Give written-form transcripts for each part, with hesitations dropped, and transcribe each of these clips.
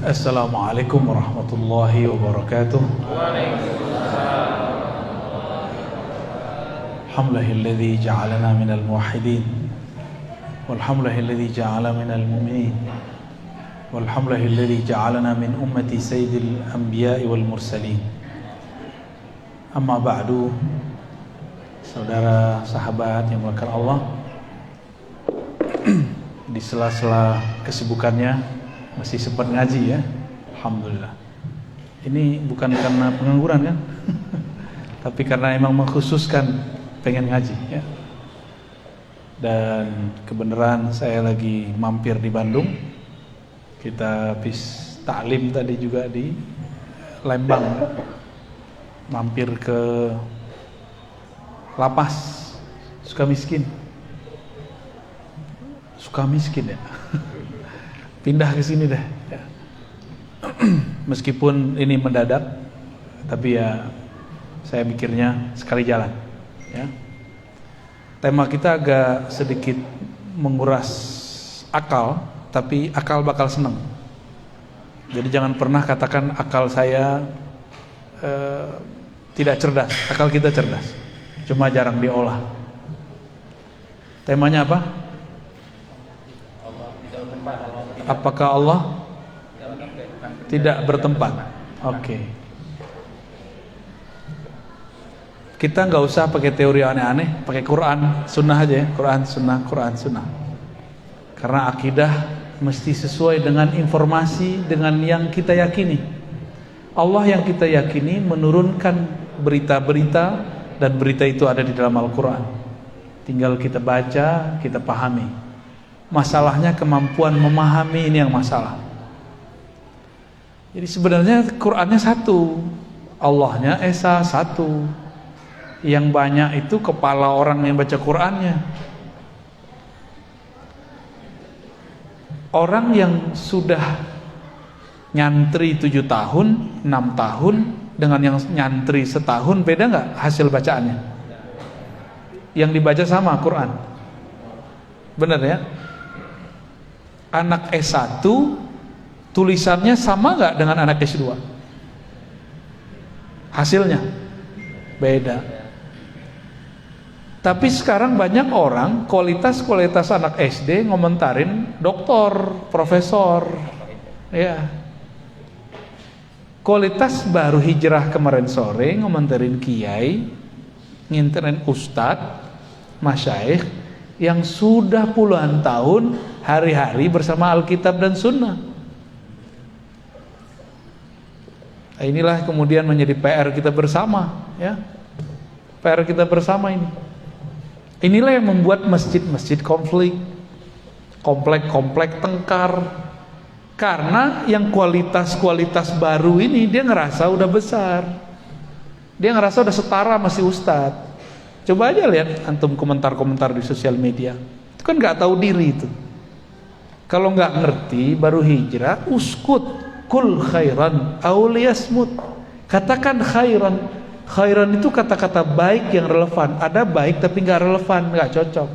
Assalamualaikum warahmatullahi wabarakatuh. Alhamdulillahilladzi ja'alana minal muwahhidin walhamdulillahilladzi ja'ala minal mu'minin walhamdulillahilladzi ja'alana min ummati sayyidil anbiya'i wal mursalin. Amma ba'du. Saudara sahabat yang dimuliakan Allah, di sela-sela kesibukannya masih sempat ngaji ya, alhamdulillah. Ini bukan karena pengangguran kan, tapi karena emang mengkhususkan pengen ngaji ya. Dan kebenaran saya lagi mampir di Bandung. Kita habis taklim tadi juga di Lembang ya. Mampir ke Lapas Sukamiskin ya. Pindah ke sini deh ya. Meskipun ini mendadak, tapi ya saya mikirnya sekali jalan ya. Tema kita agak sedikit menguras akal, tapi akal bakal seneng. Jadi jangan pernah katakan akal saya tidak cerdas. Akal kita cerdas, cuma jarang diolah. Temanya apa? Apakah Allah tidak bertempat? Oke. Kita nggak usah pakai teori aneh-aneh, pakai Quran, Sunnah aja ya. Quran, Sunnah. Karena akidah mesti sesuai dengan informasi, dengan yang kita yakini. Allah yang kita yakini menurunkan berita-berita, dan berita itu ada di dalam Al-Quran. Tinggal kita baca, kita pahami. Masalahnya kemampuan memahami, ini yang masalah. Jadi sebenarnya Qurannya satu, Allahnya Esa satu. Yang banyak itu kepala orang yang baca Qurannya. Orang yang sudah nyantri 7 tahun, 6 tahun dengan yang nyantri setahun, beda nggak hasil bacaannya? Yang dibaca sama Quran, benar ya? Anak S1 tulisannya sama nggak dengan anak S2? Hasilnya beda. Tapi sekarang banyak orang kualitas anak SD ngomentarin doktor, profesor, ya. Kualitas baru hijrah kemarin sore ngomentarin kiai, nginterin ustadz, masyaikh yang sudah puluhan tahun hari-hari bersama Alkitab dan Sunnah. Inilah kemudian menjadi PR kita bersama ya. PR kita bersama ini. Inilah yang membuat masjid-masjid konflik, komplek-komplek tengkar. Karena yang kualitas baru ini dia ngerasa udah besar. Dia ngerasa udah setara masih ustadz. Coba aja lihat antum komentar-komentar di sosial media. Itu kan gak tahu diri itu. Kalau nggak ngerti baru hijrah, uskut, kul khairan, auliyasmut. Katakan khairan. Khairan itu kata-kata baik yang relevan. Ada baik tapi nggak relevan, nggak cocok.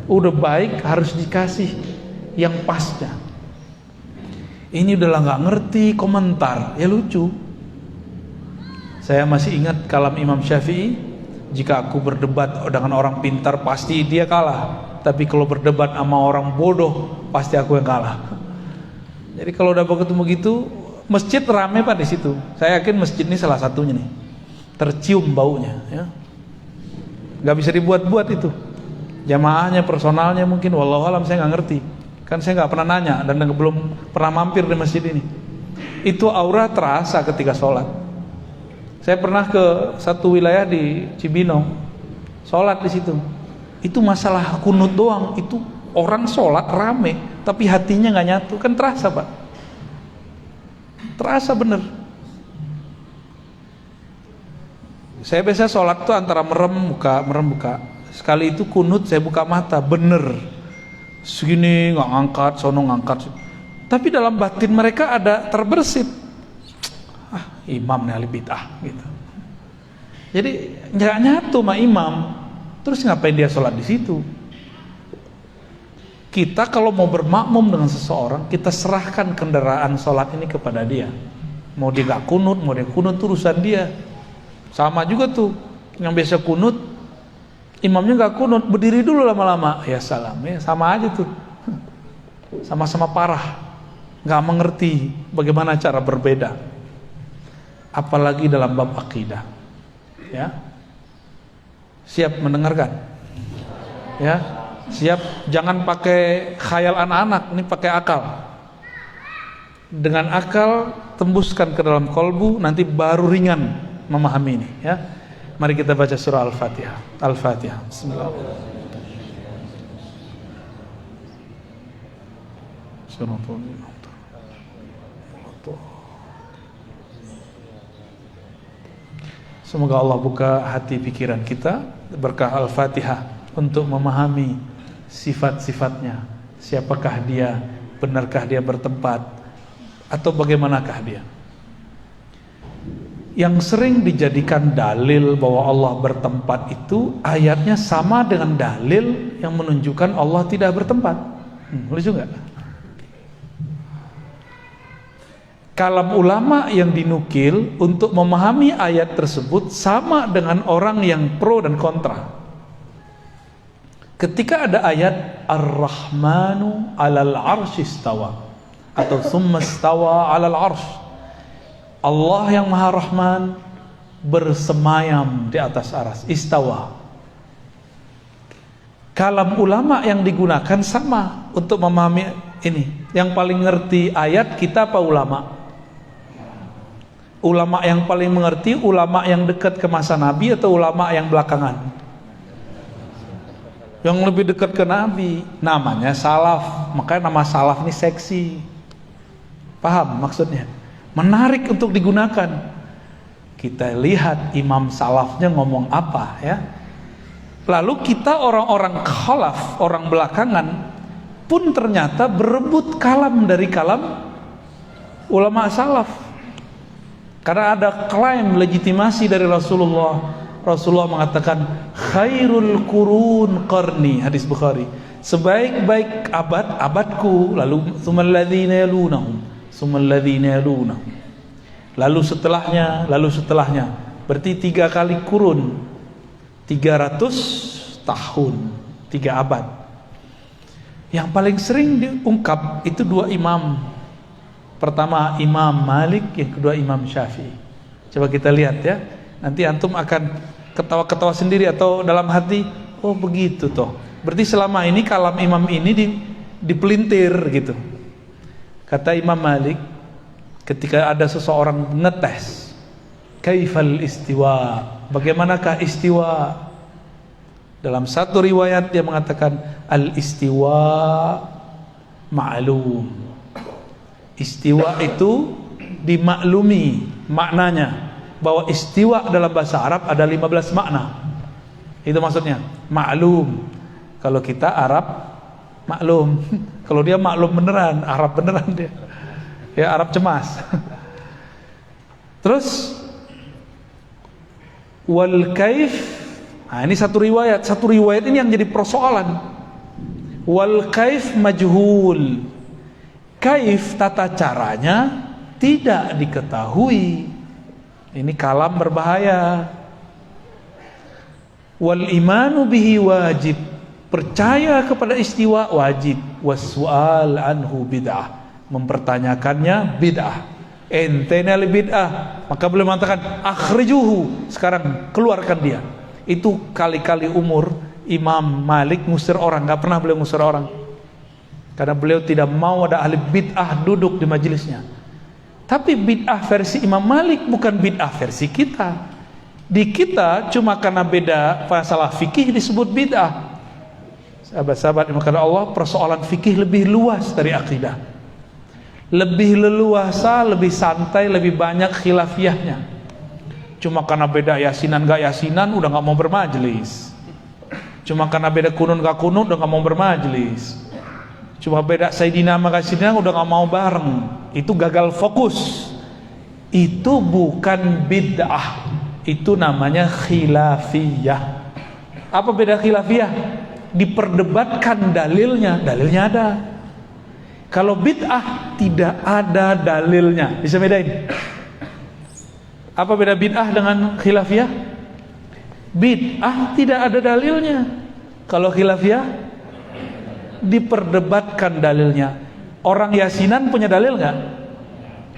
Udah baik harus dikasih yang pasnya. Ini udahlah nggak ngerti komentar, ya lucu. Saya masih ingat kalam Imam Syafi'i, jika aku berdebat dengan orang pintar pasti dia kalah. Tapi kalau berdebat sama orang bodoh pasti aku yang kalah. Jadi kalau udah ketemu gitu, masjid rame Pak di situ. Saya yakin masjid ini salah satunya nih. Tercium baunya ya. Gak bisa dibuat-buat itu. Jamaahnya, personalnya mungkin wallahu alam, saya nggak ngerti. Kan saya nggak pernah nanya dan belum pernah mampir di masjid ini. Itu aura terasa ketika sholat. Saya pernah ke satu wilayah di Cibinong, sholat di situ. Itu masalah kunut doang, itu orang sholat rame, tapi hatinya nggak nyatu, kan terasa Pak. Terasa bener. Saya biasa sholat tuh antara merem buka. Sekali itu kunut saya buka mata, bener. Segini nggak ngangkat, sono ngangkat. Tapi dalam batin mereka ada terbersit. Imam nih ahli bid'ah gitu. Jadi nggak nyatu sama imam. Terus ngapain dia sholat di situ? Kita kalau mau bermakmum dengan seseorang, kita serahkan kendaraan sholat ini kepada dia. Mau dia gak kunut, mau dia kunut, itu urusan dia. Sama juga tuh, yang biasa kunut, imamnya gak kunut, berdiri dulu lama-lama. Ya salam, ya sama aja tuh. Sama-sama parah, gak mengerti bagaimana cara berbeda. Apalagi dalam bab akidah. Ya, siap mendengarkan? Ya. Siap, jangan pakai khayal anak-anak, ini pakai akal. Dengan akal tembuskan ke dalam kolbu, nanti baru ringan memahami ini, ya. Mari kita baca surah Al-Fatihah. Al-Fatihah. Bismillahirrahmanirrahim. Semoga Allah buka hati pikiran kita berkah Al-Fatihah untuk memahami sifat-sifatnya, siapakah dia, benarkah dia bertempat, atau bagaimanakah dia. Yang sering dijadikan dalil bahwa Allah bertempat itu ayatnya sama dengan dalil yang menunjukkan Allah tidak bertempat. Lucu nggak? Kalam ulama yang dinukil untuk memahami ayat tersebut sama dengan orang yang pro dan kontra. Ketika ada ayat Ar-Rahmanu 'alal 'arsy istawa atau tsumma istawa 'alal 'arsy, Allah yang Maha Rahman bersemayam di atas aras, istawa. Kalam ulama yang digunakan sama untuk memahami ini. Yang paling ngerti ayat kita apa ulama? Ulama yang paling mengerti, ulama yang dekat ke masa Nabi atau ulama yang belakangan? Yang lebih dekat ke Nabi, namanya salaf. Makanya nama salaf ini seksi. Paham maksudnya? Menarik untuk digunakan. Kita lihat imam salafnya ngomong apa, ya. Lalu kita orang-orang khalaf, orang belakangan pun ternyata berebut kalam dari kalam ulama salaf. Karena ada klaim legitimasi dari Rasulullah. Rasulullah mengatakan khairul qurun qarni, hadis Bukhari. Sebaik-baik abad, abadku, lalu tsummal ladzina yalunahum, tsummal ladzina yalunahum. Lalu setelahnya. Berarti 3 kali kurun. 300 tahun, 3 abad. Yang paling sering diungkap itu 2 imam. Pertama Imam Malik, yang kedua Imam Syafi'i. Coba kita lihat ya. Nanti antum akan ketawa-ketawa sendiri atau dalam hati, oh begitu toh. Berarti selama ini kalam imam ini dipelintir gitu. Kata Imam Malik, ketika ada seseorang ngetes, kaifal istiwa, bagaimanakah istiwa? Dalam satu riwayat dia mengatakan al istiwa ma'lum. Istiwa itu dimaklumi maknanya. Bahwa istiwa dalam bahasa Arab ada 15 makna. Itu maksudnya maklum. Kalau kita Arab maklum. Kalau dia maklum beneran, Arab beneran dia. Ya, Arab cemas. Terus wal kaif. Nah, ini satu riwayat ini yang jadi persoalan. Wal kaif majhul. Kaif, tata caranya tidak diketahui. Ini kalam berbahaya. Wal imanu bihi wajib. Percaya kepada istiwa wajib. Wassual anhu bid'ah. Mempertanyakannya bid'ah. Entena li bid'ah. Maka beliau mengatakan akhrijuhu. Sekarang keluarkan dia. Itu kali-kali umur Imam Malik ngusir orang. Gak pernah beliau ngusir orang. Karena beliau tidak mau ada ahli bid'ah duduk di majelisnya. Tapi bid'ah versi Imam Malik bukan bid'ah versi kita. Di kita cuma karena beda masalah fikih disebut bid'ah. Sahabat-sahabat yang karena Allah, persoalan fikih lebih luas dari akidah. Lebih leluasa, lebih santai, lebih banyak khilafiyahnya. Cuma karena beda yasinan gak yasinan udah gak mau bermajlis. Cuma karena beda kunun gak kunun udah gak mau bermajlis. Cuma beda Sayyidina sama Sayyidina udah gak mau bareng. Itu gagal fokus. Itu bukan bid'ah. Itu namanya khilafiyah. Apa beda khilafiyah? diperdebatkan dalilnya ada. Kalau bid'ah tidak ada dalilnya. Bisa bedain? Apa beda bid'ah dengan khilafiyah? Bid'ah tidak ada dalilnya. Kalau khilafiyah diperdebatkan dalilnya. Orang yasinan punya dalil nggak?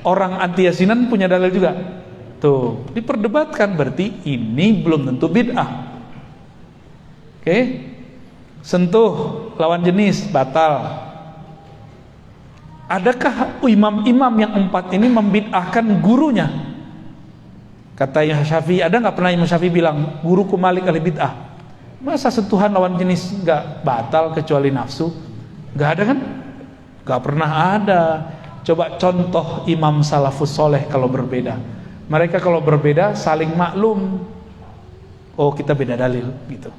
Orang anti yasinan punya dalil juga. Tuh, diperdebatkan, berarti ini belum tentu bid'ah. Oke? Sentuh lawan jenis batal. Adakah imam-imam yang 4 ini membid'ahkan gurunya? Kata Imam Syafi'i, ada nggak pernah Imam Syafi'i bilang guruku Malik ahli bid'ah? Masa sentuhan lawan jenis nggak batal kecuali nafsu? Nggak ada kan? Nggak pernah ada. Coba contoh imam salafus soleh kalau berbeda. Mereka kalau berbeda saling maklum. Oh, kita beda dalil gitu.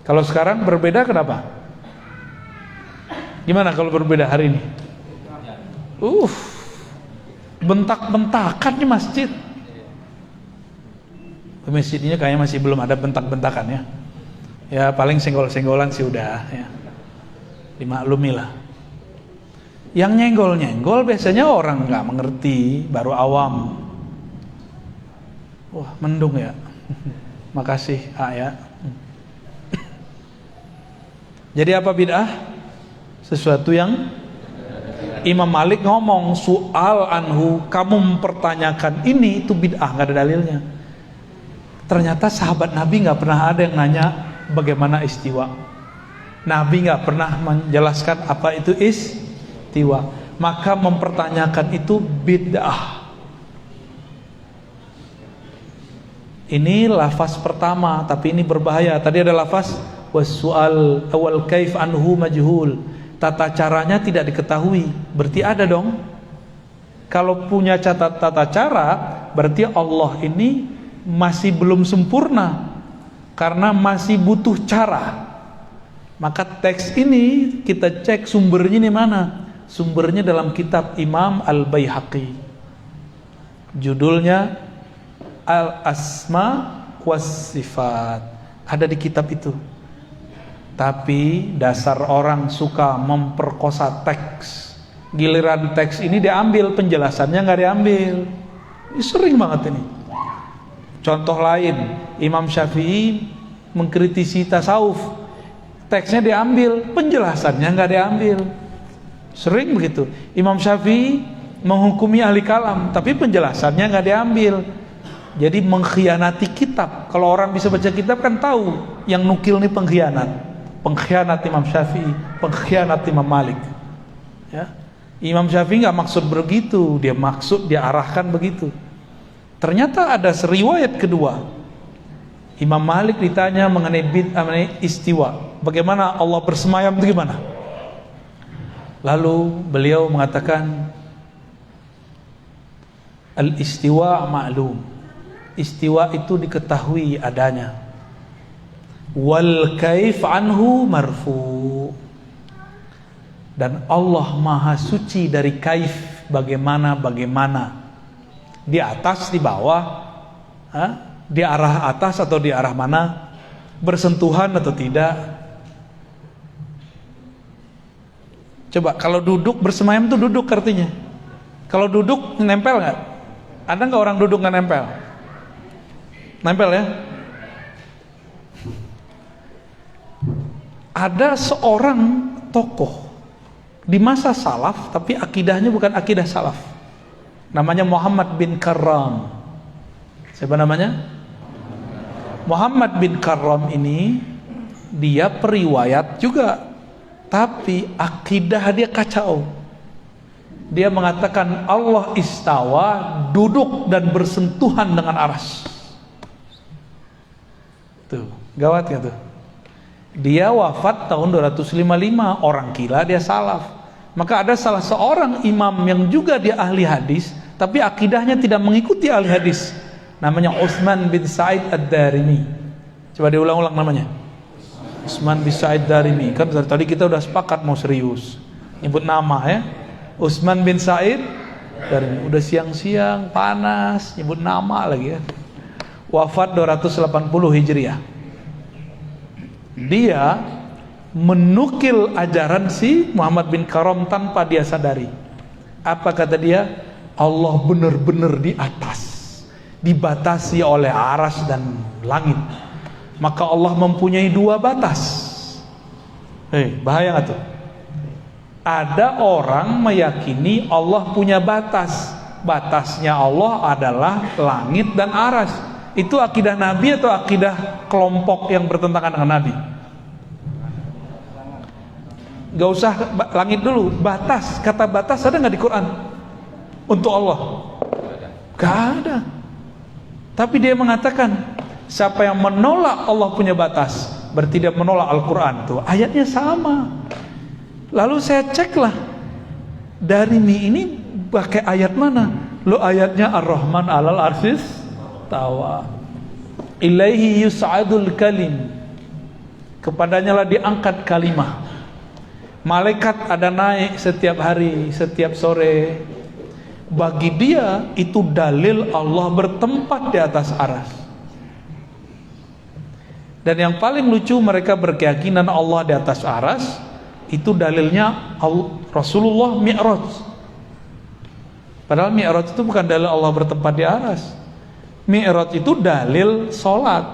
Kalau sekarang berbeda kenapa? Gimana kalau berbeda hari ini? Bentak-bentakan di masjid. Masjidnya kayaknya masih belum ada bentak-bentakan ya. Ya paling senggol-senggolan sih udah ya. Dimaklumi lah. Yang nyenggol-nyenggol biasanya orang nggak mengerti, baru awam. Wah, mendung ya. Makasih, ya. Jadi apa bid'ah? Sesuatu yang Imam Malik ngomong soal anhu, kamu mempertanyakan ini, itu bid'ah, nggak ada dalilnya. Ternyata sahabat Nabi nggak pernah ada yang nanya bagaimana istiwa. Nabi nggak pernah menjelaskan apa itu istiwa. Maka mempertanyakan itu bid'ah. Ini lafaz pertama, tapi ini berbahaya. Tadi ada lafaz wasu'al awal kaif anhu majhul. Tata caranya tidak diketahui. Berarti ada dong. Kalau punya tata cara, berarti Allah ini masih belum sempurna, karena masih butuh cara. Maka teks ini kita cek sumbernya di mana. Sumbernya dalam kitab Imam Al-Baihaqi. Judulnya Al-Asma was Sifat. Ada di kitab itu. Tapi dasar orang suka memperkosa teks. Giliran teks ini diambil, penjelasannya nggak diambil. Ini sering banget ini. Contoh lain, Imam Syafi'i mengkritisi tasawuf. Teksnya diambil, penjelasannya nggak diambil. Sering begitu. Imam Syafi'i menghukumi ahli kalam, tapi penjelasannya nggak diambil. Jadi mengkhianati kitab. Kalau orang bisa baca kitab kan tahu yang nukil ini pengkhianat. Pengkhianat Imam Syafi'i, pengkhianat Imam Malik. Ya. Imam Syafi'i nggak maksud begitu, dia arahkan begitu. Ternyata ada riwayat kedua. Imam Malik ditanya mengenai bid'ah, mengenai istiwa. Bagaimana Allah bersemayam itu gimana? Lalu beliau mengatakan al-istiwa ma'lum. Istiwa itu diketahui adanya. Wal kaif anhu marfu. Dan Allah maha suci dari kaif, bagaimana. Di atas, di bawah, di arah atas atau di arah mana, bersentuhan atau tidak. Coba kalau duduk bersemayam itu duduk artinya. Kalau duduk nempel nggak? Ada nggak orang duduk nggak nempel? Nempel ya. Ada seorang tokoh di masa salaf, tapi akidahnya bukan akidah salaf. Namanya Muhammad bin Karram. Siapa namanya? Muhammad bin Karram ini, dia periwayat juga, tapi akidah dia kacau. Dia mengatakan Allah istawa, duduk dan bersentuhan dengan arsy. Tuh, gawat gak tuh? Dia wafat tahun 255, orang gila, dia salaf. Maka ada salah seorang imam yang juga dia ahli hadis, tapi akidahnya tidak mengikuti ahli hadis. Namanya Utsman bin Sa'id Ad-Darimi. Coba diulang-ulang namanya. Utsman bin Sa'id Ad-Darimi. Kan dari tadi kita udah sepakat mau serius nyebut nama ya. Utsman bin Sa'id Ad-Darimi. Udah siang-siang panas nyebut nama lagi ya. Wafat 280 Hijriah. Dia menukil ajaran si Muhammad bin Karam tanpa dia sadari. Apa kata dia? Allah benar-benar di atas, dibatasi oleh aras dan langit. Maka Allah mempunyai dua batas. Bahaya nggak tuh? Ada orang meyakini Allah punya batas. Batasnya Allah adalah langit dan aras. Itu akidah Nabi atau akidah kelompok yang bertentangan dengan Nabi? Gak usah langit dulu, batas. Kata batas ada nggak di Quran untuk Allah? Gak ada. Tapi dia mengatakan siapa yang menolak Allah punya batas berarti dia menolak Al-Quran. Tuh ayatnya sama. Lalu saya ceklah dari ini pakai ayat mana? Lo ayatnya Ar-Rahman 'alal arsis tawa. Ilaihi yus'adul kalim. Kepadanya lah diangkat kalimah. Malaikat ada naik setiap hari, setiap sore. Bagi dia itu dalil Allah bertempat di atas aras. Dan yang paling lucu, mereka berkeyakinan Allah di atas aras. Itu dalilnya Rasulullah Mi'raj. Padahal Mi'raj itu bukan dalil Allah bertempat di aras. Mi'raj itu dalil sholat,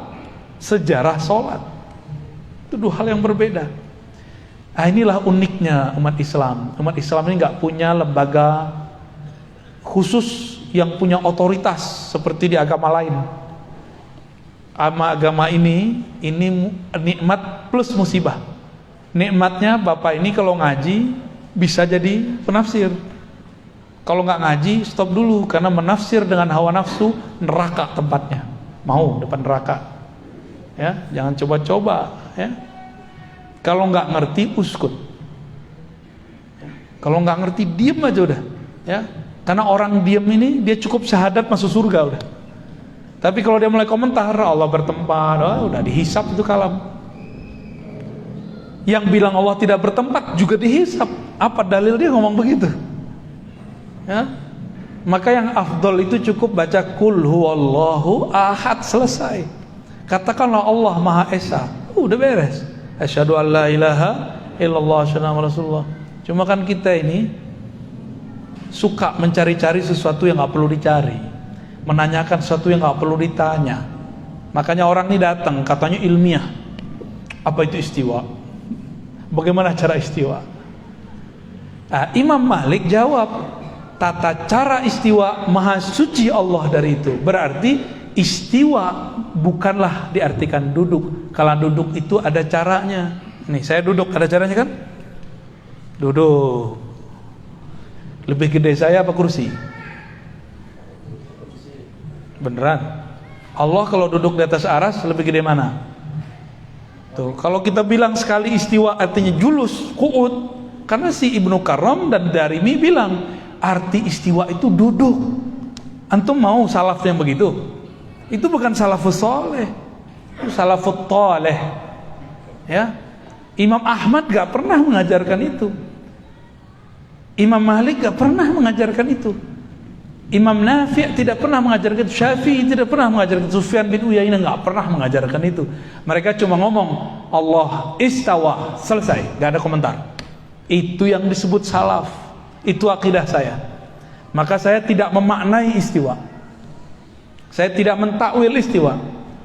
sejarah sholat. Itu dua hal yang berbeda. Nah, inilah uniknya umat Islam. Umat Islam ini nggak punya lembaga khusus yang punya otoritas seperti di agama lain. Agama ini nikmat plus musibah. Nikmatnya Bapak ini kalau ngaji bisa jadi penafsir. Kalau nggak ngaji stop dulu, karena menafsir dengan hawa nafsu neraka tempatnya. Mau depan neraka. Ya, jangan coba-coba. Ya. Kalau nggak ngerti uskut. Kalau nggak ngerti diem aja udah. Ya, karena orang diem ini dia cukup syahadat masuk surga udah. Tapi kalau dia mulai komentar Allah bertempat, udah dihisap itu kalam. Yang bilang Allah tidak bertempat juga dihisap. Apa dalil dia ngomong begitu? Ya? Maka yang afdol itu cukup baca Qul huwallahu ahad, selesai. Katakanlah Allah Maha Esa, udah beres. Asyhadu an la ilaha illallah asyhadu anna Rasulullah. Cuma kan kita ini suka mencari-cari sesuatu yang nggak perlu dicari, menanyakan sesuatu yang nggak perlu ditanya. Makanya orang ini datang katanya ilmiah. Apa itu istiwa? Bagaimana cara istiwa? Nah, Imam Malik jawab, tata cara istiwa maha suci Allah dari itu. Berarti istiwa bukanlah diartikan duduk. Kalau duduk itu ada caranya. Nih saya duduk, ada caranya kan? Duduk. Lebih gede saya apa kursi? Beneran? Allah kalau duduk di atas aras lebih gede mana? Tuh, kalau kita bilang sekali istiwa artinya julus, qu'ud. Karena si Ibnu Karam dan Darimi bilang arti istiwa itu duduk. Antum mau salaf yang begitu? Itu bukan salafus soleh, itu salafut toleh. Ya, Imam Ahmad gak pernah mengajarkan itu. Imam Malik gak pernah mengajarkan itu. Imam Nafi' tidak pernah mengajarkan itu. Syafi'i tidak pernah mengajarkan itu. Sufyan bin Uyainah gak pernah mengajarkan itu. Mereka cuma ngomong Allah istawa, selesai, gak ada komentar. Itu yang disebut salaf. Itu akidah saya. Maka saya tidak memaknai istiwa. Saya tidak mentakwil istiwa.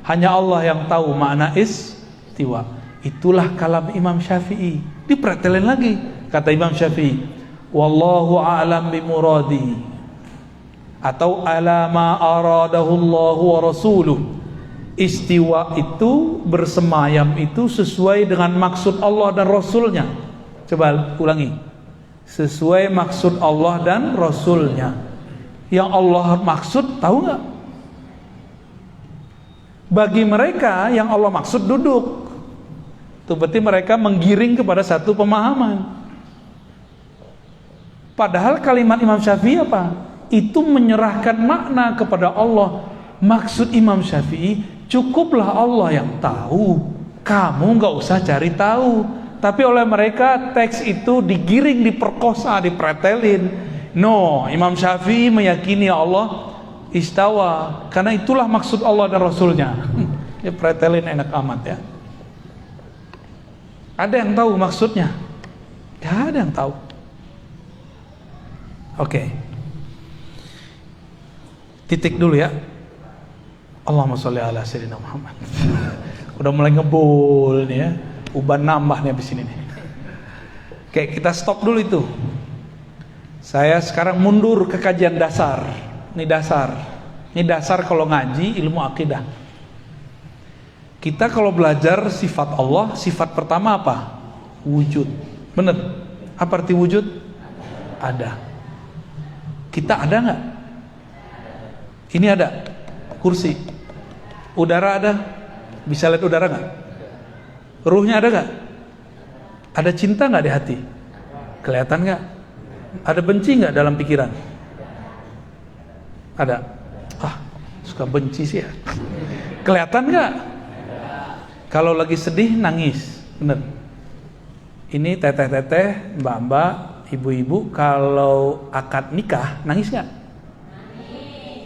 Hanya Allah yang tahu makna istiwa. Itulah kalam Imam Syafi'i. Dipretelin lagi. Kata Imam Syafi'i, wallahu a'lam bimuradi, atau ala ma aradahu Allah wa rasuluh. Istiwa itu, bersemayam itu sesuai dengan maksud Allah dan Rasulnya. Coba ulangi. Sesuai maksud Allah dan Rasulnya. Yang Allah maksud tahu nggak? Bagi mereka yang Allah maksud duduk. Itu berarti mereka menggiring kepada satu pemahaman. Padahal kalimat Imam Syafi'i apa? Itu menyerahkan makna kepada Allah. Maksud Imam Syafi'i, cukuplah Allah yang tahu. Kamu nggak usah cari tahu. Tapi oleh mereka teks itu digiring, diperkosa, dipretelin. No, Imam Syafi'i meyakini Allah istawa, karena itulah maksud Allah dan Rasulnya. Ya pretelin enak amat ya. Ada yang tahu maksudnya? Gak ada yang tahu. Oke. Titik dulu ya. Allahumma sholli ala sayyidina Muhammad. Udah mulai ngebul nih ya. Uban nambah nih abis ini nih. Oke, kita stop dulu itu. Saya sekarang mundur ke kajian dasar. Ini dasar. Ini dasar kalau ngaji ilmu akidah. Kita kalau belajar sifat Allah, sifat pertama apa? Wujud. Bener? Apa arti wujud? Ada. Kita ada nggak? Ini ada. Kursi. Udara ada. Bisa lihat udara nggak? Ruhnya ada nggak? Ada cinta nggak di hati? Kelihatan nggak? Ada benci nggak dalam pikiran? Ada. Suka benci sih ya. Kelihatan nggak? Kalau lagi sedih nangis, bener. Ini teteh-teteh, mbak-mbak, ibu-ibu, kalau akad nikah nangis nggak?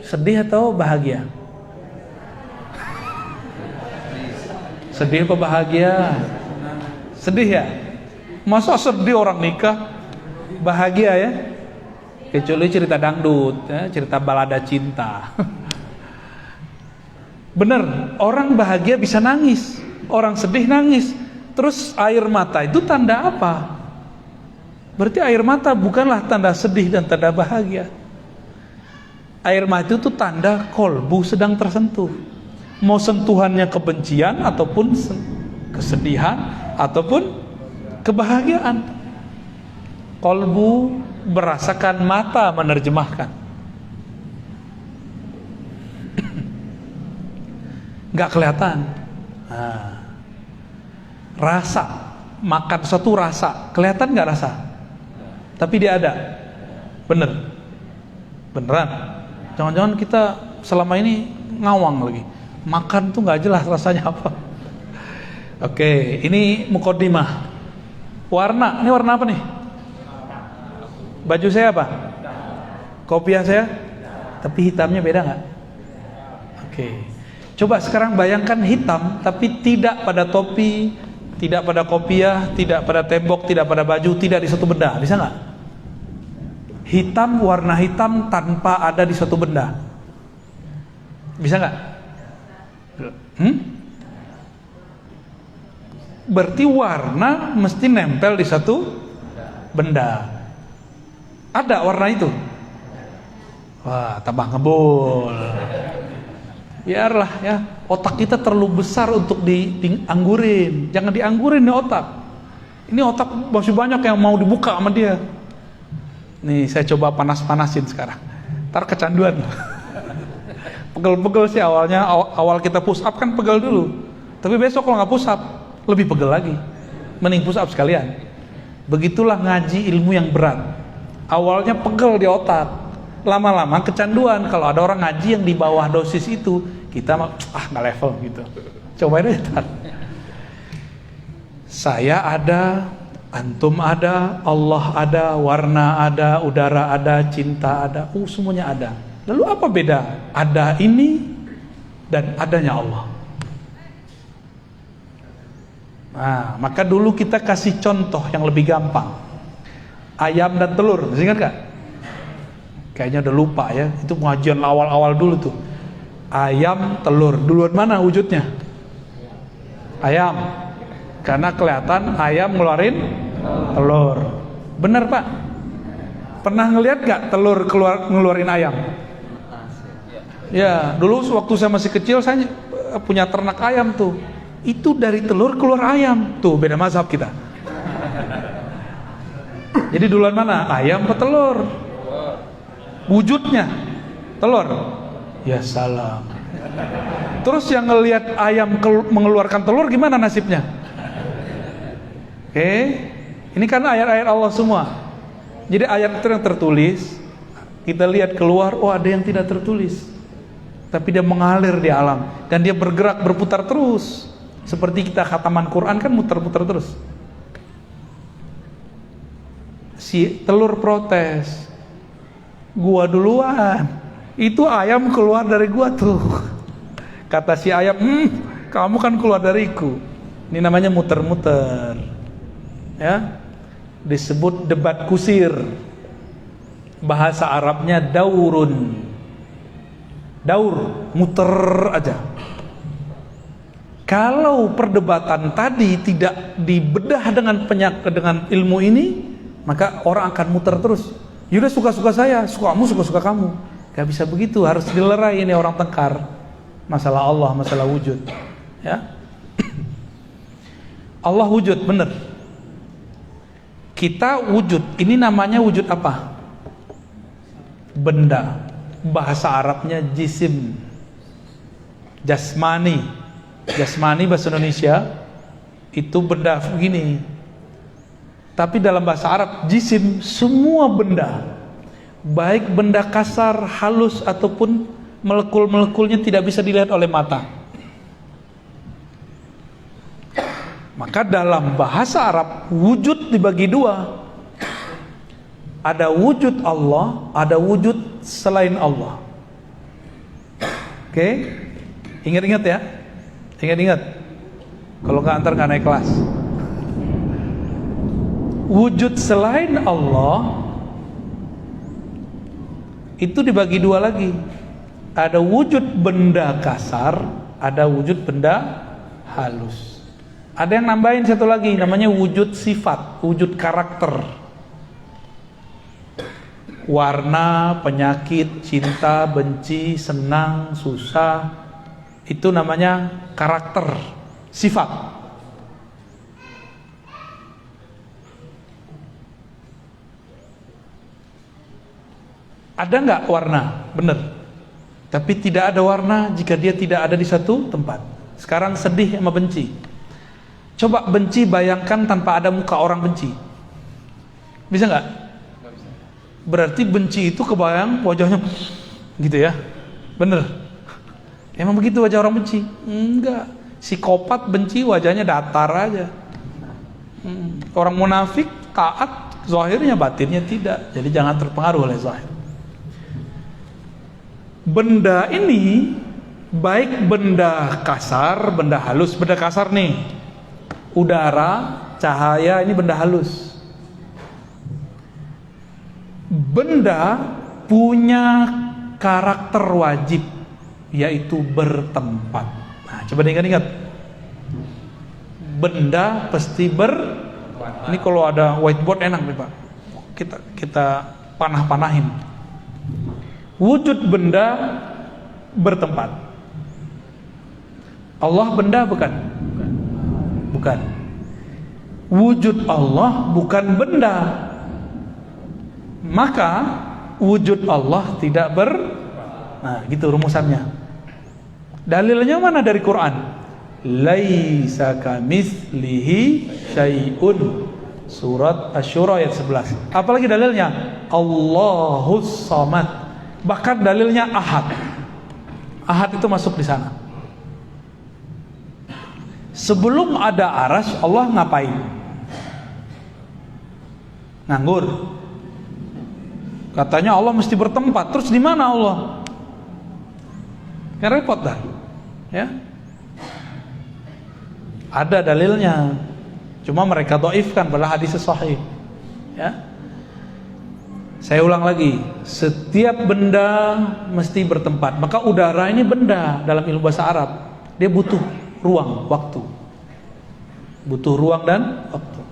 Sedih atau bahagia? Sedih apa bahagia? Sedih ya? Masa sedih orang nikah? Bahagia ya? Kecuali cerita dangdut ya, cerita balada cinta. Bener, orang bahagia bisa nangis, orang sedih nangis. Terus air mata itu tanda apa? Berarti air mata bukanlah tanda sedih dan tanda bahagia. Air mata itu tanda kolbu sedang tersentuh. Mau sentuhannya kebencian ataupun kesedihan ataupun kebahagiaan. Kolbu merasakan, mata menerjemahkan. Nggak kelihatan. Rasa, makan satu rasa, kelihatan nggak rasa? Tapi dia ada. Beneran. Jangan-jangan kita selama ini ngawang lagi. Makan tuh nggak jelas rasanya apa. Oke, ini muqaddimah. Warna, ini warna apa nih? Baju saya apa? Kopiah saya? Tapi hitamnya beda nggak? Oke. Coba sekarang bayangkan hitam, tapi tidak pada topi, tidak pada kopiah, tidak pada tembok, tidak pada baju, tidak di satu benda. Bisa nggak? Hitam, warna hitam tanpa ada di suatu benda. Bisa nggak? Berarti warna mesti nempel di satu benda. Ada warna itu? Wah, tambah ngebul. Biarlah ya, otak kita terlalu besar untuk dianggurin. Jangan dianggurin nih otak. Ini otak masih banyak yang mau dibuka sama dia. Nih saya coba panas-panasin sekarang. Ntar kecanduan. Pegel-pegel sih awalnya, awal kita push up kan pegel dulu. Tapi besok kalau nggak push up, lebih pegel lagi. Mending push up sekalian. Begitulah ngaji ilmu yang berat. Awalnya pegel di otak, lama-lama kecanduan. Kalau ada orang ngaji yang di bawah dosis itu, kita nggak level gitu. Cobain aja. Saya ada, antum ada, Allah ada, warna ada, udara ada, cinta ada, semuanya ada. Lalu apa beda ada ini dan adanya Allah? Nah, maka dulu kita kasih contoh yang lebih gampang. Ayam dan telur, masih ingat gak? Kayaknya udah lupa ya. Itu pengajian awal-awal dulu tuh. Ayam, telur, duluan mana wujudnya? Ayam. Karena kelihatan ayam ngeluarin telur. Bener Pak? Pernah ngelihat gak telur ngeluarin ayam? Ya, dulu waktu saya masih kecil saya punya ternak ayam tuh. Itu dari telur keluar ayam. Tuh beda mazhab kita. Jadi duluan mana? Ayam atau telur? Wujudnya telur. Ya salam. Terus yang ngelihat ayam mengeluarkan telur gimana nasibnya? Oke. Ini kan ayat-ayat Allah semua. Jadi ayat itu yang tertulis, kita lihat keluar, oh ada yang tidak tertulis. Tapi dia mengalir di alam dan dia bergerak, berputar terus. Seperti kita khataman Quran kan muter-muter terus. Si telur protes, gua duluan. Itu ayam keluar dari gua tuh. Kata si ayam, kamu kan keluar dariku. Ini namanya muter-muter. Ya, disebut debat kusir. Bahasa Arabnya daurun. Daur, muter aja. Kalau perdebatan tadi tidak dibedah dengan ilmu ini, maka orang akan muter terus. Yaudah suka-suka saya, suka kamu, suka-suka kamu. Gak bisa begitu, harus dilerai ini orang tengkar. Masalah Allah, masalah wujud. Ya, Allah wujud, benar. Kita wujud, ini namanya wujud apa? Benda. Bahasa Arabnya jisim, jasmani. Jasmani bahasa Indonesia itu benda begini. Tapi dalam bahasa Arab jisim semua benda, baik benda kasar, halus ataupun molekul-molekulnya tidak bisa dilihat oleh mata. Maka dalam bahasa Arab wujud dibagi dua. Ada wujud Allah, ada wujud selain Allah. Oke? Ingat-ingat ya. Ingat-ingat. Kalau nggak naik kelas. Wujud selain Allah itu dibagi dua lagi. Ada wujud benda kasar, ada wujud benda halus. Ada yang nambahin satu lagi, namanya wujud sifat, wujud karakter. Warna, penyakit, cinta, benci, senang, susah, itu namanya karakter, sifat. Ada nggak warna? Benar. Tapi tidak ada warna jika dia tidak ada di satu tempat. Sekarang sedih sama benci. Coba benci bayangkan tanpa ada muka orang benci. Bisa nggak? Berarti benci itu kebayang wajahnya gitu ya. Bener. Emang begitu wajah orang benci? Enggak. Psikopat benci wajahnya datar aja. Orang munafik taat, zahirnya batinnya tidak. Jadi jangan terpengaruh oleh zahir. Benda ini baik benda kasar, benda halus. Benda kasar nih, udara, cahaya, ini benda halus. Benda punya karakter wajib, yaitu bertempat. Nah, coba diingat-ingat. Benda pasti ini kalau ada whiteboard enak nih Pak. Kita panah-panahin. Wujud benda bertempat. Allah benda bukan? Bukan. Wujud Allah bukan benda. Maka wujud Allah tidak Nah, gitu rumusannya. Dalilnya mana dari Quran? Laisa kamitslihi syai'un. Surat Asy-Syura ayat 11. Apalagi dalilnya? Allahus Samad. Bahkan dalilnya Ahad. Ahad itu masuk di sana. Sebelum ada arasy, Allah ngapain? Nganggur. Katanya Allah mesti bertempat. Terus di mana Allah? Kan repot dah. Ya. Ada dalilnya. Cuma mereka dhaifkan pada hadis sahih. Ya. Saya ulang lagi, setiap benda mesti bertempat. Maka udara ini benda dalam ilmu bahasa Arab. Dia butuh ruang, waktu. Butuh ruang dan waktu.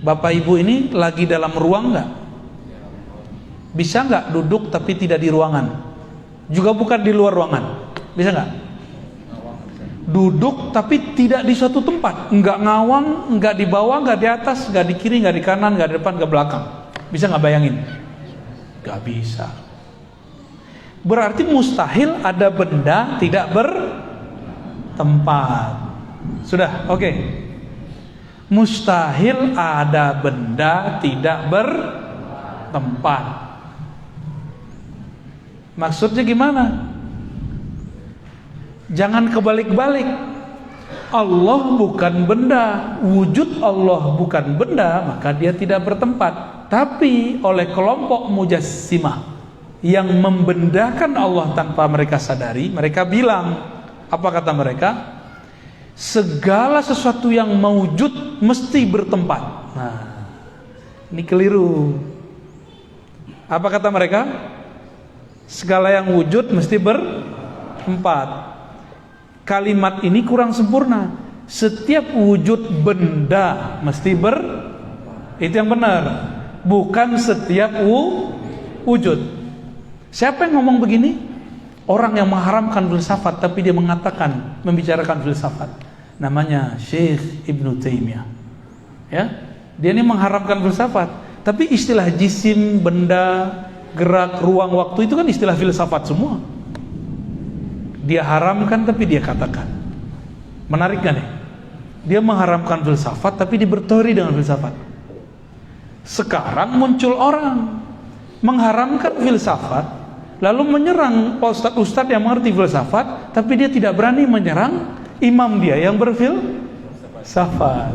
Bapak Ibu ini lagi dalam ruang enggak? Bisa enggak duduk tapi tidak di ruangan? Juga bukan di luar ruangan. Bisa enggak? Duduk tapi tidak di suatu tempat. Enggak ngawang, enggak di bawah, enggak di atas, enggak di kiri, enggak di kanan, enggak di depan, enggak belakang. Bisa nggak bayangin? Gak bisa. Berarti mustahil ada benda tidak bertempat. Sudah, oke. Mustahil ada benda tidak bertempat. Maksudnya gimana? Jangan kebalik-balik. Allah bukan benda, wujud Allah bukan benda, maka dia tidak bertempat. Tapi oleh kelompok mujassimah yang membendakan Allah tanpa mereka sadari, mereka bilang, apa kata mereka? segala sesuatu yang maujud mesti bertempat. Nah, ini keliru. Apa kata mereka? Segala yang wujud mesti bertempat. Kalimat ini kurang sempurna. Setiap wujud benda mesti itu yang benar. Bukan setiap wujud. Siapa yang ngomong begini? Orang yang mengharamkan filsafat tapi dia mengatakan, membicarakan filsafat. Namanya Syekh Ibnu Taimiyah. Ya, dia ini mengharamkan filsafat, tapi istilah jisim, benda, gerak, ruang, waktu itu kan istilah filsafat semua. Dia haramkan tapi dia katakan. Menarik kan nih? Dia mengharamkan filsafat tapi dia berteori dengan filsafat. Sekarang muncul orang mengharamkan filsafat lalu menyerang ustadz-ustadz yang mengerti filsafat, tapi dia tidak berani menyerang imam dia yang berfilsafat.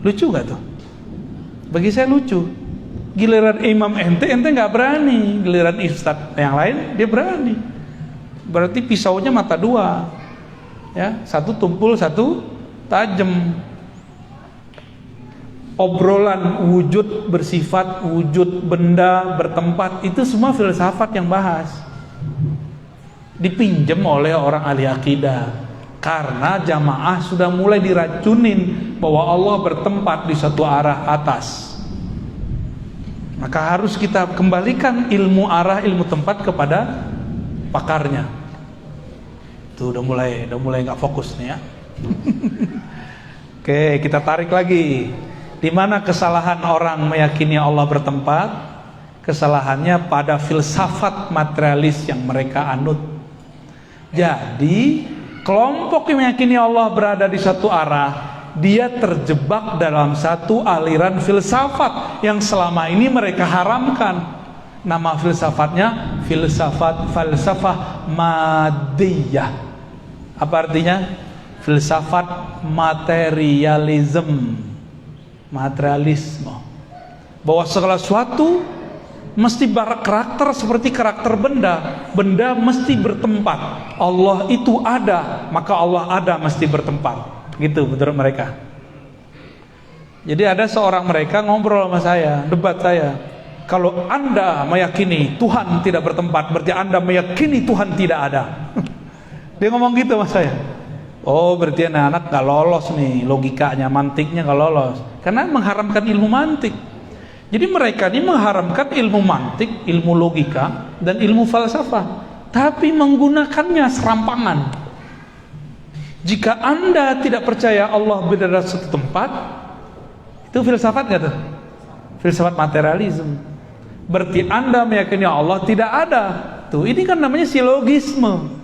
Lucu gak tuh? Bagi saya lucu. Giliran imam ente gak berani, giliran ustadz yang lain dia berani. Berarti pisaunya mata dua, ya, satu tumpul, satu tajam. Obrolan wujud bersifat, wujud benda bertempat, itu semua filsafat yang bahas. Dipinjam oleh orang ahli akidah. Karena jamaah sudah mulai diracunin bahwa Allah bertempat di satu arah atas. Maka harus kita kembalikan ilmu arah, ilmu tempat kepada pakarnya. Tuh udah mulai nggak fokus nih ya. Oke, kita tarik lagi. Di mana kesalahan orang meyakini Allah bertempat? Kesalahannya pada filsafat materialis yang mereka anut. Jadi, kelompok yang meyakini Allah berada di satu arah, dia terjebak dalam satu aliran filsafat yang selama ini mereka haramkan. Nama filsafatnya falsafah madiyah. Apa artinya? Filsafat materialisme. Materialisme, bahwa segala sesuatu mesti berkarakter seperti karakter benda. Benda mesti bertempat. Allah itu ada, maka Allah ada mesti bertempat. Gitu menurut mereka. Jadi ada seorang mereka ngobrol sama saya, debat saya. Kalau Anda meyakini Tuhan tidak bertempat, berarti Anda meyakini Tuhan tidak ada. Dia ngomong gitu sama saya. Oh, berarti anak-anak gak lolos nih, logikanya, mantiknya gak lolos. Karena mengharamkan ilmu mantik. Jadi mereka ini mengharamkan ilmu mantik, ilmu logika, dan ilmu falsafah, tapi menggunakannya serampangan. Jika Anda tidak percaya Allah berada di satu tempat, itu filsafat gak tuh? Filsafat materialisme. Berarti Anda meyakini Allah tidak ada. Tuh, ini kan namanya silogisme.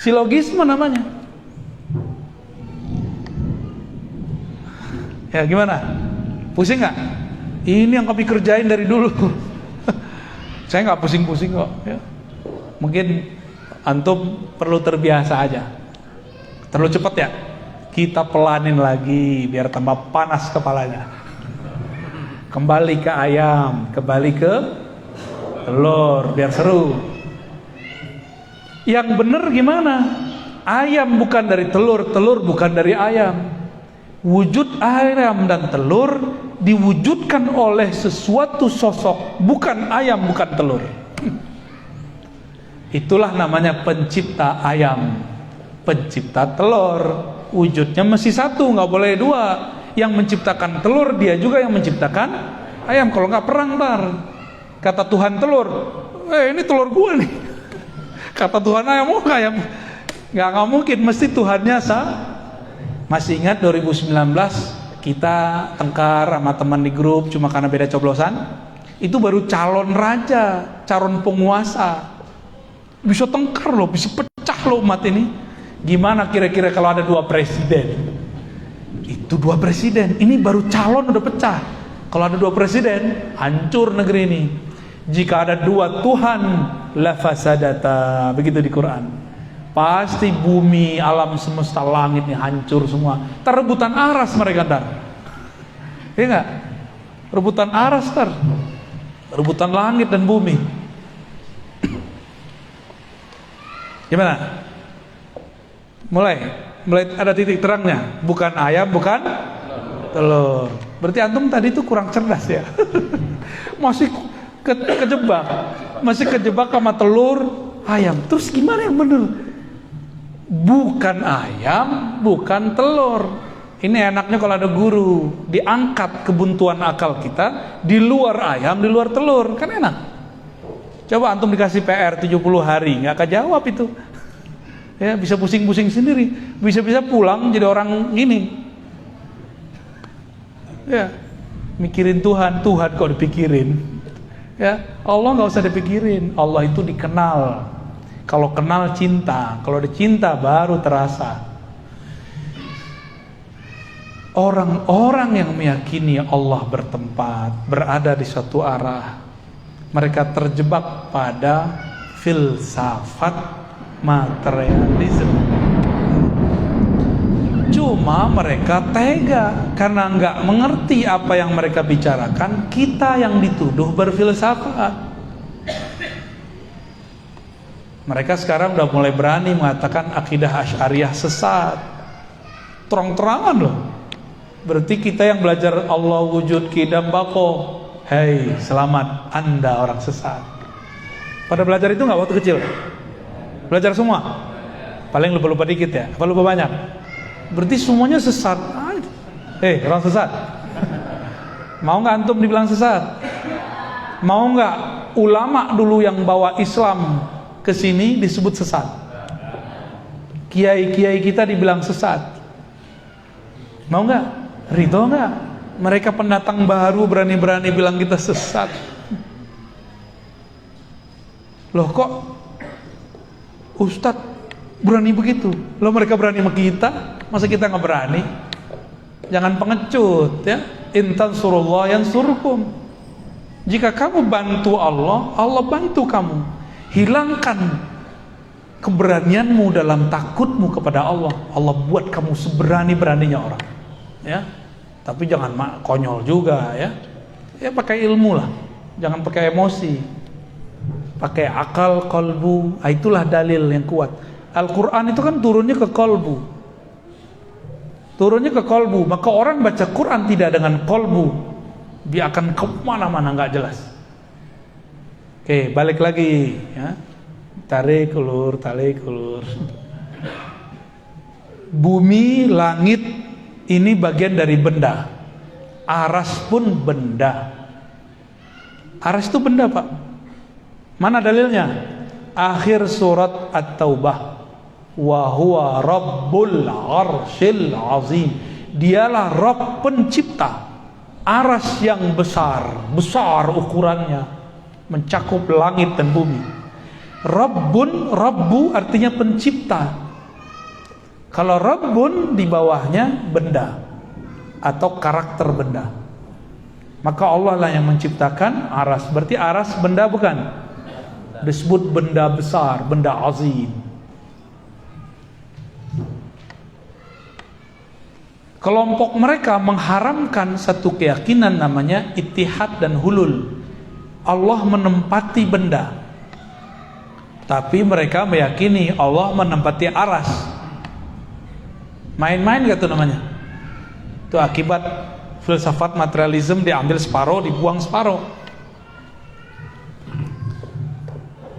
Silogisme namanya. Ya gimana? Pusing nggak? Ini yang kami kerjain dari dulu. Saya nggak pusing-pusing kok. Ya. Mungkin antum perlu terbiasa aja. Terlalu cepat ya? Kita pelanin lagi biar tambah panas kepalanya. Kembali ke ayam, kembali ke telur biar seru. Yang benar gimana? Ayam bukan dari telur, telur bukan dari ayam. Wujud ayam dan telur diwujudkan oleh sesuatu sosok, bukan ayam, bukan telur. Itulah namanya pencipta ayam, pencipta telur. Wujudnya mesti satu, nggak boleh dua. Yang menciptakan telur dia juga yang menciptakan ayam. Kalau nggak perang ntar. Kata Tuhan telur, ini telur gua nih. Kata Tuhan ayam, ayam. Nggak mungkin, mesti Tuhannya sah. Masih ingat 2019 kita tengkar sama teman di grup cuma karena beda coblosan? Itu baru calon raja, calon penguasa. Bisa tengkar loh, bisa pecah loh umat ini. Gimana kira-kira kalau ada dua presiden? Itu dua presiden, ini baru calon udah pecah. Kalau ada dua presiden, hancur negeri ini. Jika ada dua Tuhan, la fasadata, begitu di Quran. Pasti bumi, alam semesta, langit ini hancur semua. Ntar rebutan aras mereka ntar. Iya nggak? Rebutan aras ntar. Rebutan langit dan bumi. Gimana? mulai ada titik terangnya, bukan ayam, bukan telur. Berarti antum tadi itu kurang cerdas ya. Masih kejebak sama telur, ayam. Terus gimana yang bener? Bukan ayam, bukan telur. Ini enaknya kalau ada guru, diangkat kebuntuan akal kita, di luar ayam, di luar telur, kan enak. Coba antum dikasih PR 70 hari, nggak akan jawab itu. Ya, bisa pusing-pusing sendiri, bisa-bisa pulang jadi orang gini. Ya, mikirin Tuhan kok dipikirin. Ya, Allah nggak usah dipikirin, Allah itu dikenal. Kalau kenal cinta, kalau ada cinta baru terasa. Orang-orang yang meyakini Allah bertempat, berada di suatu arah, mereka terjebak pada filsafat materialisme. Cuma mereka tega karena nggak mengerti apa yang mereka bicarakan. Kita yang dituduh berfilsafat. Mereka sekarang udah mulai berani mengatakan akidah Asy'ariyah sesat. Terang-terangan loh. Berarti kita yang belajar Allah wujud qidam baqo, hei selamat, Anda orang sesat. Pada belajar itu nggak waktu kecil? Belajar semua? Paling lupa-lupa dikit ya? Apa lupa banyak? Berarti semuanya sesat. Orang sesat. Mau nggak antum dibilang sesat? Mau nggak ulama dulu yang bawa Islam ke sini disebut sesat? Kiai-kiai kita dibilang sesat. Mau nggak? Ridho nggak? Mereka pendatang baru berani-berani bilang kita sesat. Loh kok Ustadz berani begitu? Loh mereka berani sama kita, masa kita nggak berani? Jangan pengecut ya. In tansurullah yansurkum. Jika kamu bantu Allah, Allah bantu kamu. Hilangkan keberanianmu dalam takutmu kepada Allah. Allah buat kamu seberani-beraninya orang. Ya. Tapi jangan konyol juga ya. Ya pakai ilmu lah. Jangan pakai emosi. Pakai akal, kolbu. Itulah dalil yang kuat. Al-Quran itu kan turunnya ke kolbu. Turunnya ke kolbu. Maka orang baca Quran tidak dengan kolbu, dia akan kemana-mana gak jelas. Oke, balik lagi ya. Tarik ulur. Bumi, langit ini bagian dari benda. Aras pun benda. Aras itu benda, Pak. Mana dalilnya? Akhir surat At-Taubah. Wa huwa rabbul arsyil azim. Dialah Rabb pencipta aras yang besar ukurannya, mencakup langit dan bumi. Rabbu artinya pencipta. Kalau Rabbun di bawahnya benda atau karakter benda. Maka Allah lah yang menciptakan aras. Berarti aras benda bukan? Disebut benda besar, benda azim. Kelompok mereka mengharamkan satu keyakinan namanya ittihad dan hulul. Allah menempati benda. Tapi mereka meyakini Allah menempati aras. Main-main gak tuh namanya? Itu akibat filsafat materialisme, diambil separuh, dibuang separuh.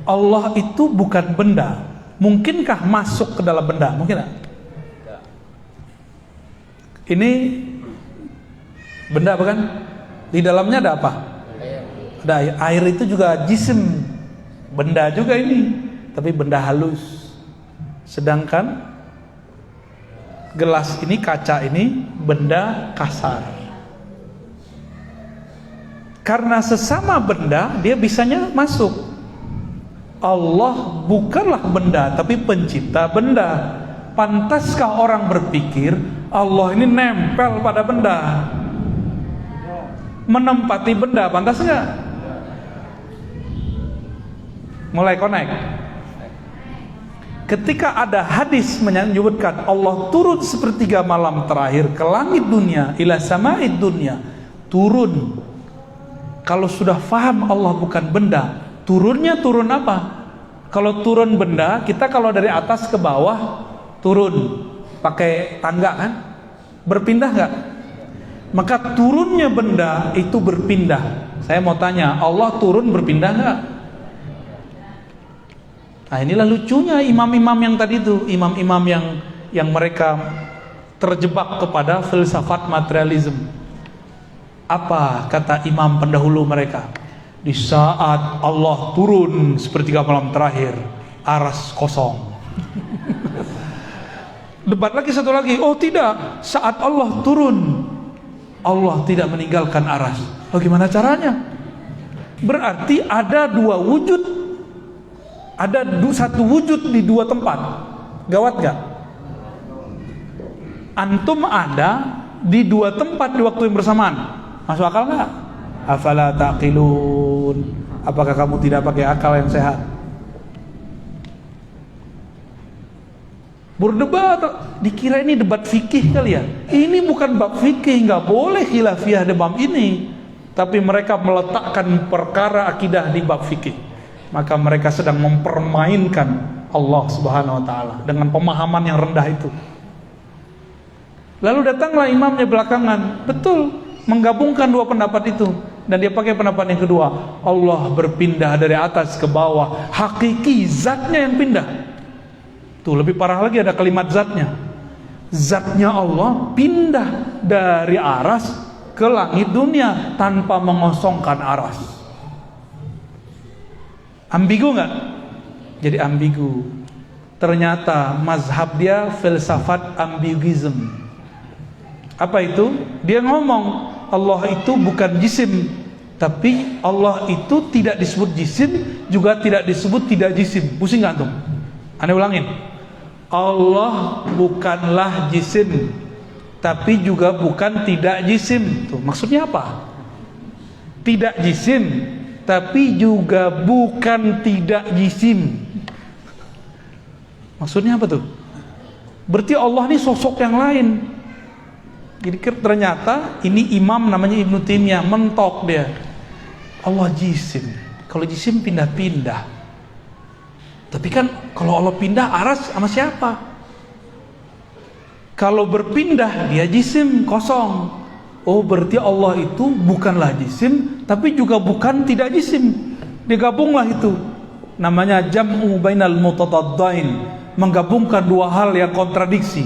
Allah itu bukan benda. Mungkinkah masuk ke dalam benda? Mungkin gak? Ini benda bukan? Di dalamnya ada apa? Ada air. Air itu juga jisim, benda juga ini, tapi benda halus. Sedangkan gelas ini, kaca ini benda kasar. Karena sesama benda dia bisanya masuk. Allah bukanlah benda tapi pencipta benda. Pantaskah orang berpikir Allah ini nempel pada benda, menempati benda? Pantas nggak? Mulai connect. Ketika ada hadis menyebutkan Allah turun sepertiga malam terakhir ke langit dunia, ila sama'id dunia, turun. Kalau sudah faham Allah bukan benda, turunnya turun apa? Kalau turun benda, kita kalau dari atas ke bawah turun pakai tangga kan, berpindah nggak? Maka turunnya benda itu berpindah. Saya mau tanya, Allah turun berpindah nggak? Nah inilah lucunya imam-imam yang tadi itu, imam-imam yang mereka terjebak kepada filsafat materialism. Apa kata imam pendahulu mereka? Di saat Allah turun sepertiga malam terakhir, aras kosong. Debat lagi satu lagi, oh tidak, saat Allah turun, Allah tidak meninggalkan aras. Bagaimana caranya? Berarti ada dua wujud, ada satu wujud di dua tempat. Gawat gak? Antum ada di dua tempat di waktu yang bersamaan. Masuk akal gak? Afala taqilun. Apakah kamu tidak pakai akal yang sehat? Berdebat, dikira ini debat fikih kali ya. Ini bukan bab fikih, nggak boleh khilafiyah di bab ini. Tapi mereka meletakkan perkara akidah di bab fikih. Maka mereka sedang mempermainkan Allah Subhanahu wa taala dengan pemahaman yang rendah itu. Lalu datanglah imamnya belakangan, betul, menggabungkan dua pendapat itu, dan dia pakai pendapat yang kedua. Allah berpindah dari atas ke bawah, hakiki zatnya yang pindah. Tuh lebih parah lagi, ada kalimat zatnya. Zatnya Allah pindah dari aras ke langit dunia tanpa mengosongkan aras. Ambigu nggak? Jadi ambigu. Ternyata mazhab dia filsafat ambiguism. Apa itu? Dia ngomong Allah itu bukan jisim, tapi Allah itu tidak disebut jisim, juga tidak disebut tidak jisim. Pusing nggak tuh? Aneh ulangin. Allah bukanlah jisim, tapi juga bukan tidak jisim. Tuh, maksudnya apa? Tidak jisim, tapi juga bukan tidak jisim. Maksudnya apa tuh? Berarti Allah ini sosok yang lain. Jadi ternyata ini imam namanya Ibnu Taimiyah mentok dia. Allah jisim. Kalau jisim pindah-pindah. Tapi kan kalau Allah pindah aras sama siapa? Kalau berpindah dia jisim kosong. Oh berarti Allah itu bukanlah jisim, tapi juga bukan tidak jisim. Digabunglah itu. Namanya jam'u bainal mutadaddain, menggabungkan dua hal yang kontradiksi.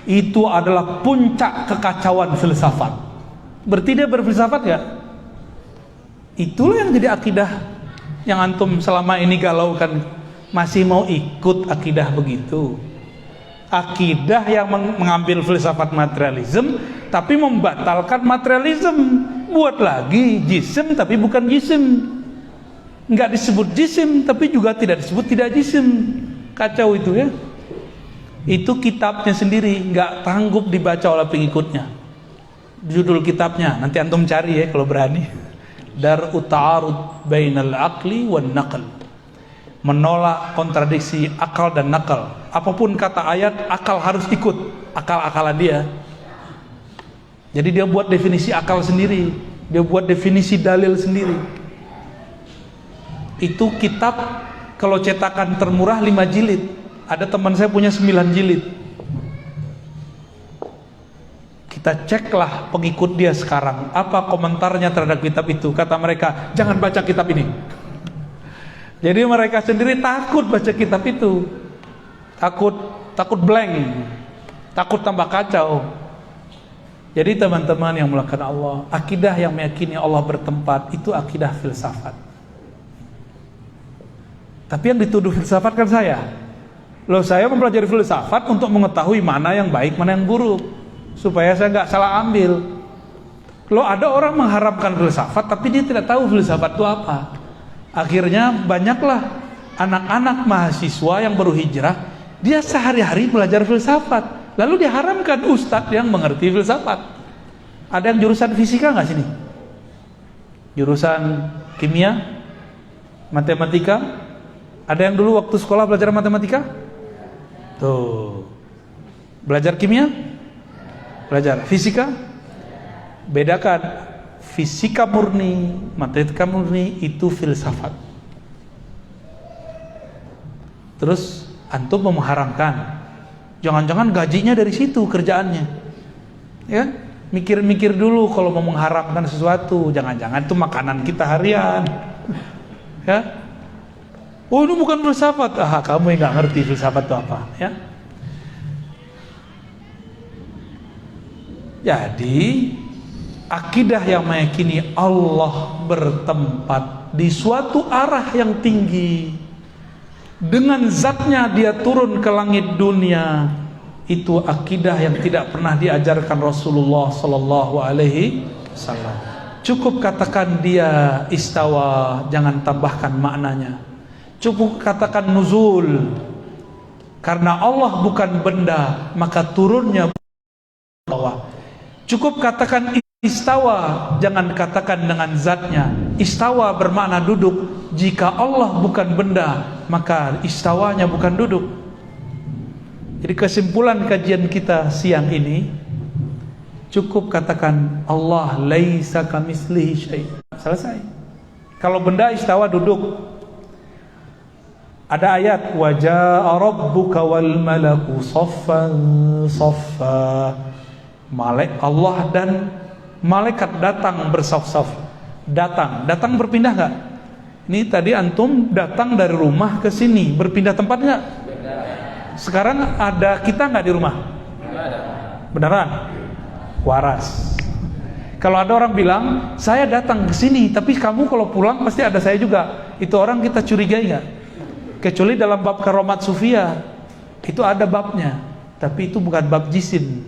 Itu adalah puncak kekacauan filsafat. Berarti dia berfilsafat ya? Itulah yang jadi akidah yang antum selama ini galaukan. Masih mau ikut akidah begitu? Akidah yang mengambil filsafat materialism tapi membatalkan materialism. Buat lagi jisim tapi bukan jisim, nggak disebut jisim tapi juga tidak disebut tidak jisim. Kacau itu ya. Itu kitabnya sendiri, nggak sanggup dibaca oleh pengikutnya. Judul kitabnya nanti antum cari ya kalau berani. Dar'u ta'arud bainal aqli wan naql. Menolak kontradiksi akal dan nakal. Apapun kata ayat, akal harus ikut akal-akalan dia. Jadi dia buat definisi akal sendiri, dia buat definisi dalil sendiri. Itu kitab kalau cetakan termurah 5 jilid. Ada teman saya punya 9 jilid. Kita ceklah pengikut dia sekarang, apa komentarnya terhadap kitab itu. Kata mereka, jangan baca kitab ini. Jadi mereka sendiri takut baca kitab itu, takut blank, takut tambah kacau. Jadi teman-teman yang melakukan Allah, akidah yang meyakini Allah bertempat itu akidah filsafat. Tapi yang dituduh filsafat kan saya. Loh, saya mempelajari filsafat untuk mengetahui mana yang baik, mana yang buruk, supaya saya nggak salah ambil. Loh, ada orang mengharamkan filsafat tapi dia tidak tahu filsafat itu apa. Akhirnya banyaklah anak-anak mahasiswa yang baru hijrah, dia sehari-hari belajar filsafat, lalu diharamkan ustadz yang mengerti filsafat. Ada yang jurusan fisika nggak sini? Jurusan kimia, matematika? Ada yang dulu waktu sekolah belajar matematika? Tuh, belajar kimia? Belajar fisika? Bedakan. Fisika murni, matematika murni itu filsafat. Terus antum mengharamkan. Jangan-jangan gajinya dari situ kerjaannya. Ya, mikir-mikir dulu kalau mau mengharapkan sesuatu. Jangan-jangan itu makanan kita harian. Ya. Oh, ini bukan filsafat. Kamu yang nggak ngerti filsafat itu apa, ya. Jadi, akidah yang meyakini Allah bertempat di suatu arah yang tinggi, dengan zatnya dia turun ke langit dunia, itu akidah yang tidak pernah diajarkan Rasulullah sallallahu alaihi wasallam. Cukup katakan dia istawa, jangan tambahkan maknanya. Cukup katakan nuzul, karena Allah bukan benda, maka turunnya bawah. Cukup katakan istawa, jangan katakan dengan zatnya. Istawa bermakna duduk. Jika Allah bukan benda, maka istawanya bukan duduk. Jadi kesimpulan kajian kita siang ini, cukup katakan Allah laisa kamitslihi syai'. Selesai. Kalau benda istawa duduk. Ada ayat wa jaa rabbuka wal malaku saffan saffa. Allah dan malaikat datang bersaf-saf. Datang berpindah enggak? Ini tadi antum datang dari rumah ke sini, berpindah tempat enggak? Sekarang ada kita enggak di rumah? Beneran? Waras. Kalau ada orang bilang, saya datang ke sini, tapi kamu kalau pulang pasti ada saya juga. Itu orang kita curigai enggak? Kecuali dalam bab karomat sufia, itu ada babnya, tapi itu bukan bab jisim,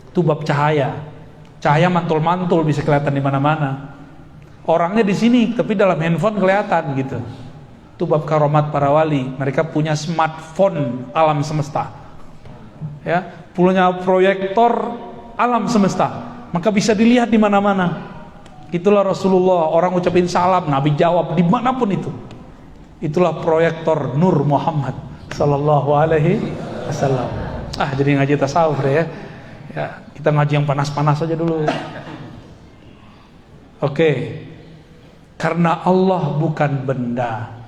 itu bab cahaya. Cahaya mantul-mantul bisa kelihatan di mana-mana. Orangnya di sini, tapi dalam handphone kelihatan gitu. Itu bab karomat para wali. Mereka punya smartphone alam semesta, ya, punya proyektor alam semesta, maka bisa dilihat di mana-mana. Itulah Rasulullah. Orang ucapin salam, Nabi jawab dimanapun itu. Itulah proyektor Nur Muhammad sallallahu alaihi wasallam. Jadi ngaji tasawuf deh ya. Ya, kita ngaji yang panas-panas aja dulu. Oke. Karena Allah bukan benda.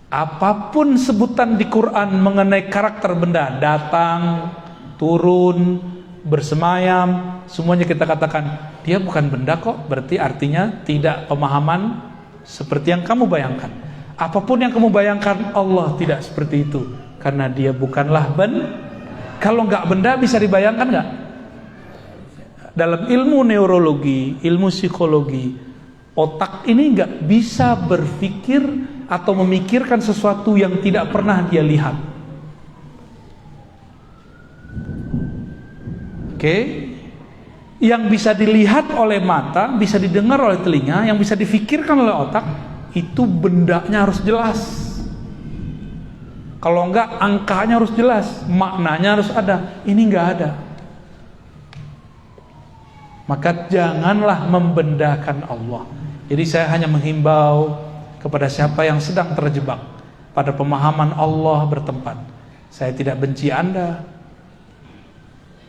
Apapun sebutan di Quran mengenai karakter benda, datang, turun, bersemayam, semuanya kita katakan dia bukan benda kok. Berarti artinya tidak pemahaman seperti yang kamu bayangkan. Apapun yang kamu bayangkan, Allah tidak seperti itu, karena dia bukanlah benda. Kalau nggak benda bisa dibayangkan nggak? Dalam ilmu neurologi, ilmu psikologi, otak ini nggak bisa berpikir atau memikirkan sesuatu yang tidak pernah dia lihat. Oke? Yang bisa dilihat oleh mata, bisa didengar oleh telinga, yang bisa difikirkan oleh otak, itu bendanya harus jelas. Kalau enggak, angkanya harus jelas, maknanya harus ada. Ini enggak ada. Maka janganlah membendakan Allah. Jadi saya hanya menghimbau kepada siapa yang sedang terjebak pada pemahaman Allah bertempat. Saya tidak benci Anda.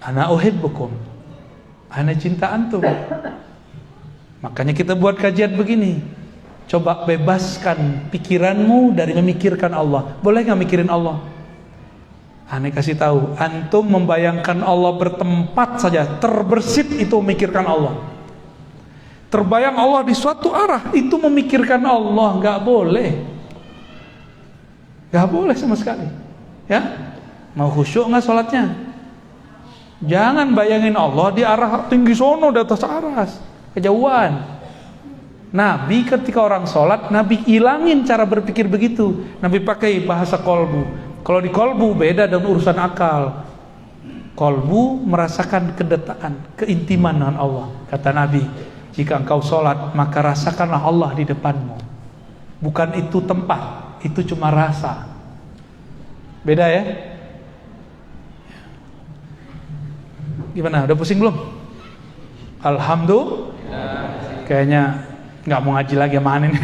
Ana uhibbukum. Ana cinta antum. Makanya kita buat kajian begini. Coba bebaskan pikiranmu dari memikirkan Allah. Boleh gak mikirin Allah? Aneh kasih tahu, antum membayangkan Allah bertempat saja, terbersit itu memikirkan Allah. Terbayang Allah di suatu arah, itu memikirkan Allah. Gak boleh. Gak boleh sama sekali. Ya, mau khusyuk gak sholatnya? Jangan bayangin Allah di arah tinggi sono, di atas aras, kejauhan. Nabi ketika orang sholat, Nabi hilangin cara berpikir begitu. Nabi pakai bahasa kolbu. Kalau di kolbu beda dengan urusan akal. Kolbu merasakan kedetaan, keintiman dengan Allah. Kata Nabi, jika engkau sholat, maka rasakanlah Allah di depanmu. Bukan itu tempat, itu cuma rasa. Beda ya? Gimana? Udah pusing belum? Alhamdulillah. Kayaknya nggak mau ngaji lagi sama Anin.